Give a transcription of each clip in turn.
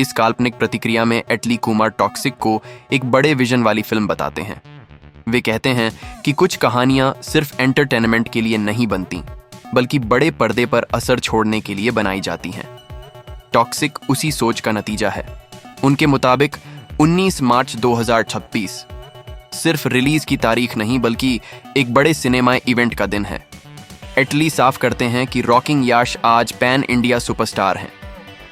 इस काल्पनिक प्रतिक्रिया में एटली कुमार टॉक्सिक को एक बड़े विजन वाली फिल्म बताते हैं। वे कहते हैं कि कुछ कहानियां सिर्फ एंटरटेनमेंट के लिए नहीं बनती, बल्कि बड़े पर्दे पर असर छोड़ने के लिए बनाई जाती हैं। टॉक्सिक उसी सोच का नतीजा है। उनके मुताबिक 19 मार्च 2026 सिर्फ रिलीज की तारीख नहीं, बल्कि एक बड़े सिनेमा इवेंट का दिन है। एटली साफ करते हैं कि रॉकिंग याश आज पैन इंडिया सुपरस्टार हैं।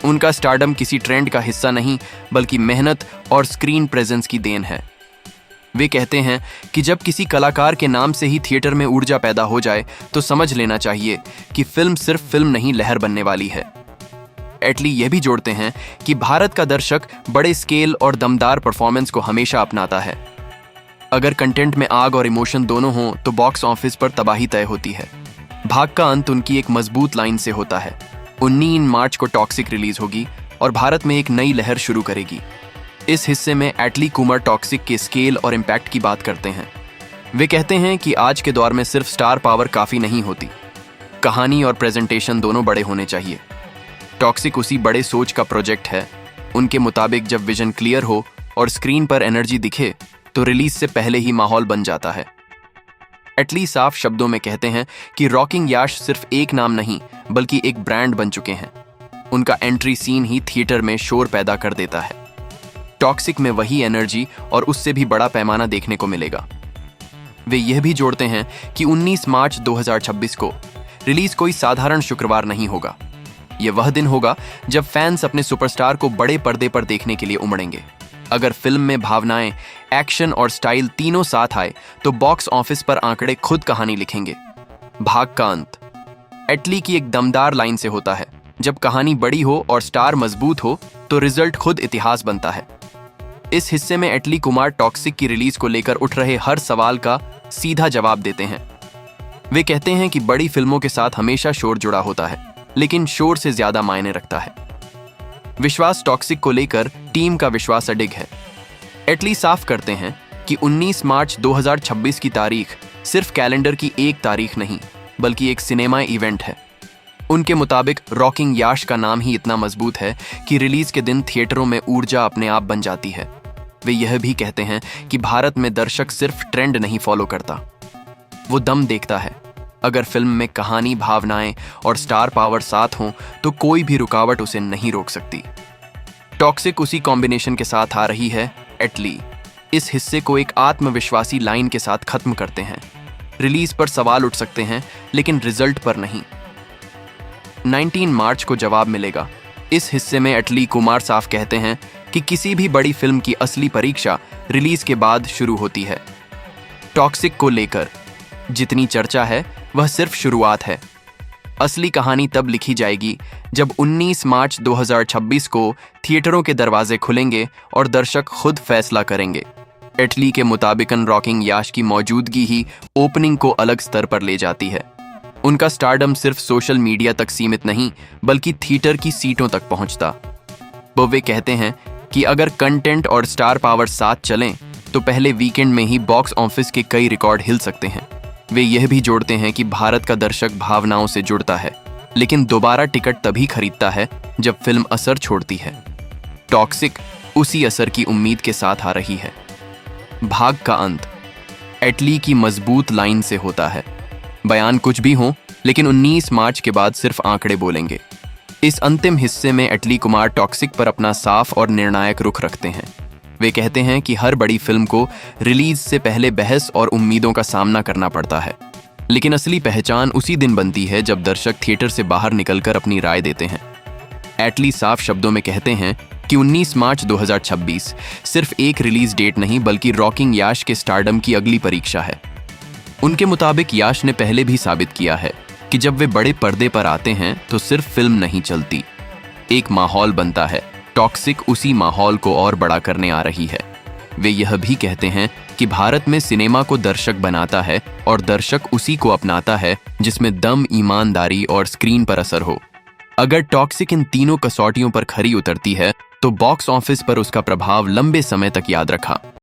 उनका स्टारडम किसी ट्रेंड का हिस्सा नहीं, बल्कि मेहनत और स्क्रीन प्रेजेंस की देन है। वे कहते हैं कि जब किसी कलाकार के नाम से ही थिएटर में ऊर्जा पैदा हो जाए तो समझ लेना चाहिए कि फिल्म सिर्फ फिल्म नहीं, लहर बनने वाली है। एटली यह भी जोड़ते हैं कि भारत का दर्शक बड़े स्केल और दमदार परफॉर्मेंस को हमेशा अपनाता है। अगर कंटेंट में आग और इमोशन दोनों हों तो बॉक्स ऑफिस पर तबाही तय होती है। भाग का अंत उनकी एक मजबूत लाइन से होता है। 19 मार्च को टॉक्सिक रिलीज होगी और भारत में एक नई लहर शुरू करेगी। इस हिस्से में एटली कुमार टॉक्सिक के स्केल और इम्पैक्ट की बात करते हैं। वे कहते हैं कि आज के दौर में सिर्फ स्टार पावर काफी नहीं होती, कहानी और प्रेजेंटेशन दोनों बड़े होने चाहिए। टॉक्सिक उसी बड़े सोच का प्रोजेक्ट है। उनके मुताबिक जब विजन क्लियर हो और स्क्रीन पर एनर्जी दिखे तो रिलीज से पहले ही माहौल बन जाता है। एटली साफ शब्दों में कहते हैं कि रॉकिंग याश सिर्फ एक नाम नहीं, बल्कि एक ब्रांड बन चुके हैं। उनका एंट्री सीन ही थिएटर में शोर पैदा कर देता है। टॉक्सिक में वही एनर्जी और उससे भी बड़ा पैमाना देखने को मिलेगा। वे यह भी जोड़ते हैं कि 19 मार्च 2026 को रिलीज कोई साधारण शुक्रवार नहीं होगा। यह वह दिन होगा जब फैंस अपने सुपरस्टार को बड़े पर्दे पर देखने के लिए उमड़ेंगे। अगर फिल्म में भावनाएं, एक्शन और स्टाइल तीनों साथ आए तो बॉक्स ऑफिस पर आंकड़े खुद कहानी लिखेंगे। भाग का अंत एटली की एक दमदार लाइन से होता है। जब कहानी बड़ी हो और स्टार मजबूत हो तो रिजल्ट खुद इतिहास बनता है। इस हिस्से में एटली कुमार टॉक्सिक की रिलीज को लेकर उठ रहे हर सवाल का सीधा जवाब देते हैं। वे कहते हैं कि बड़ी फिल्मों के साथ हमेशा शोर जुड़ा होता है, लेकिन शोर से ज्यादा मायने रखता है विश्वास। टॉक्सिक को लेकर टीम का विश्वास अडिग है। एटली साफ करते हैं कि 19 मार्च 2026 की तारीख सिर्फ कैलेंडर की एक तारीख नहीं, बल्कि एक सिनेमा इवेंट है। उनके मुताबिक रॉकिंग याश का नाम ही इतना मजबूत है कि रिलीज के दिन थिएटरों में ऊर्जा अपने आप बन जाती है। वे यह भी कहते हैं कि भारत में दर्शक सिर्फ ट्रेंड नहीं फॉलो करता, वो दम देखता है। अगर फिल्म में कहानी, भावनाएं और स्टार पावर साथ हों तो कोई भी रुकावट उसे नहीं रोक सकती। टॉक्सिक उसी कॉम्बिनेशन के साथ आ रही है। एटली इस हिस्से को एक आत्मविश्वासी लाइन के साथ खत्म करते हैं। रिलीज पर सवाल उठ सकते हैं, लेकिन रिजल्ट पर नहीं। 19 मार्च को जवाब मिलेगा। इस हिस्से में एटली कुमार साफ कहते हैं कि किसी भी बड़ी फिल्म की असली परीक्षा रिलीज के बाद शुरू होती है। टॉक्सिक को लेकर जितनी चर्चा है वह सिर्फ शुरुआत है। असली कहानी तब लिखी जाएगी जब 19 मार्च 2026 को थिएटरों के दरवाजे खुलेंगे और दर्शक खुद फैसला करेंगे। एटली के मुताबिक रॉकिंग याश की मौजूदगी ही ओपनिंग को अलग स्तर पर ले जाती है। उनका स्टारडम सिर्फ सोशल मीडिया तक सीमित नहीं, बल्कि थिएटर की सीटों तक पहुंचता। वो वे कहते हैं कि अगर कंटेंट और स्टार पावर साथ चलें तो पहले वीकेंड में ही बॉक्स ऑफिस के कई रिकॉर्ड हिल सकते हैं। वे यह भी जोड़ते हैं कि भारत का दर्शक भावनाओं से जुड़ता है, लेकिन दोबारा टिकट तभी खरीदता है जब फिल्म असर छोड़ती है। टॉक्सिक उसी असर की उम्मीद के साथ आ रही है। भाग का अंत एटली की मजबूत लाइन से होता है। बयान कुछ भी हो, लेकिन 19 मार्च के बाद सिर्फ आंकड़े बोलेंगे। इस अंतिम हिस्से में एटली कुमार टॉक्सिक पर अपना साफ और निर्णायक रुख रखते हैं। वे कहते हैं कि हर बड़ी फिल्म को रिलीज से पहले बहस और उम्मीदों का सामना करना पड़ता है, लेकिन असली पहचान उसी दिन बनती है जब दर्शक थिएटर से बाहर निकलकर अपनी राय देते हैं। एटली साफ शब्दों में कहते हैं कि 19 मार्च 2026 सिर्फ एक रिलीज डेट नहीं, बल्कि रॉकिंग याश के स्टारडम की अगली परीक्षा है। उनके मुताबिक याश ने पहले भी साबित किया है कि जब वे बड़े पर्दे पर आते हैं तो सिर्फ फिल्म नहीं चलती, एक माहौल बनता है। टॉक्सिक उसी माहौल को और बड़ा करने आ रही है। वे यह भी कहते हैं कि भारत में सिनेमा को दर्शक बनाता है और दर्शक उसी को अपनाता है जिसमें दम, ईमानदारी और स्क्रीन पर असर हो। अगर टॉक्सिक इन तीनों कसौटियों पर खरी उतरती है तो बॉक्स ऑफिस पर उसका प्रभाव लंबे समय तक याद रखा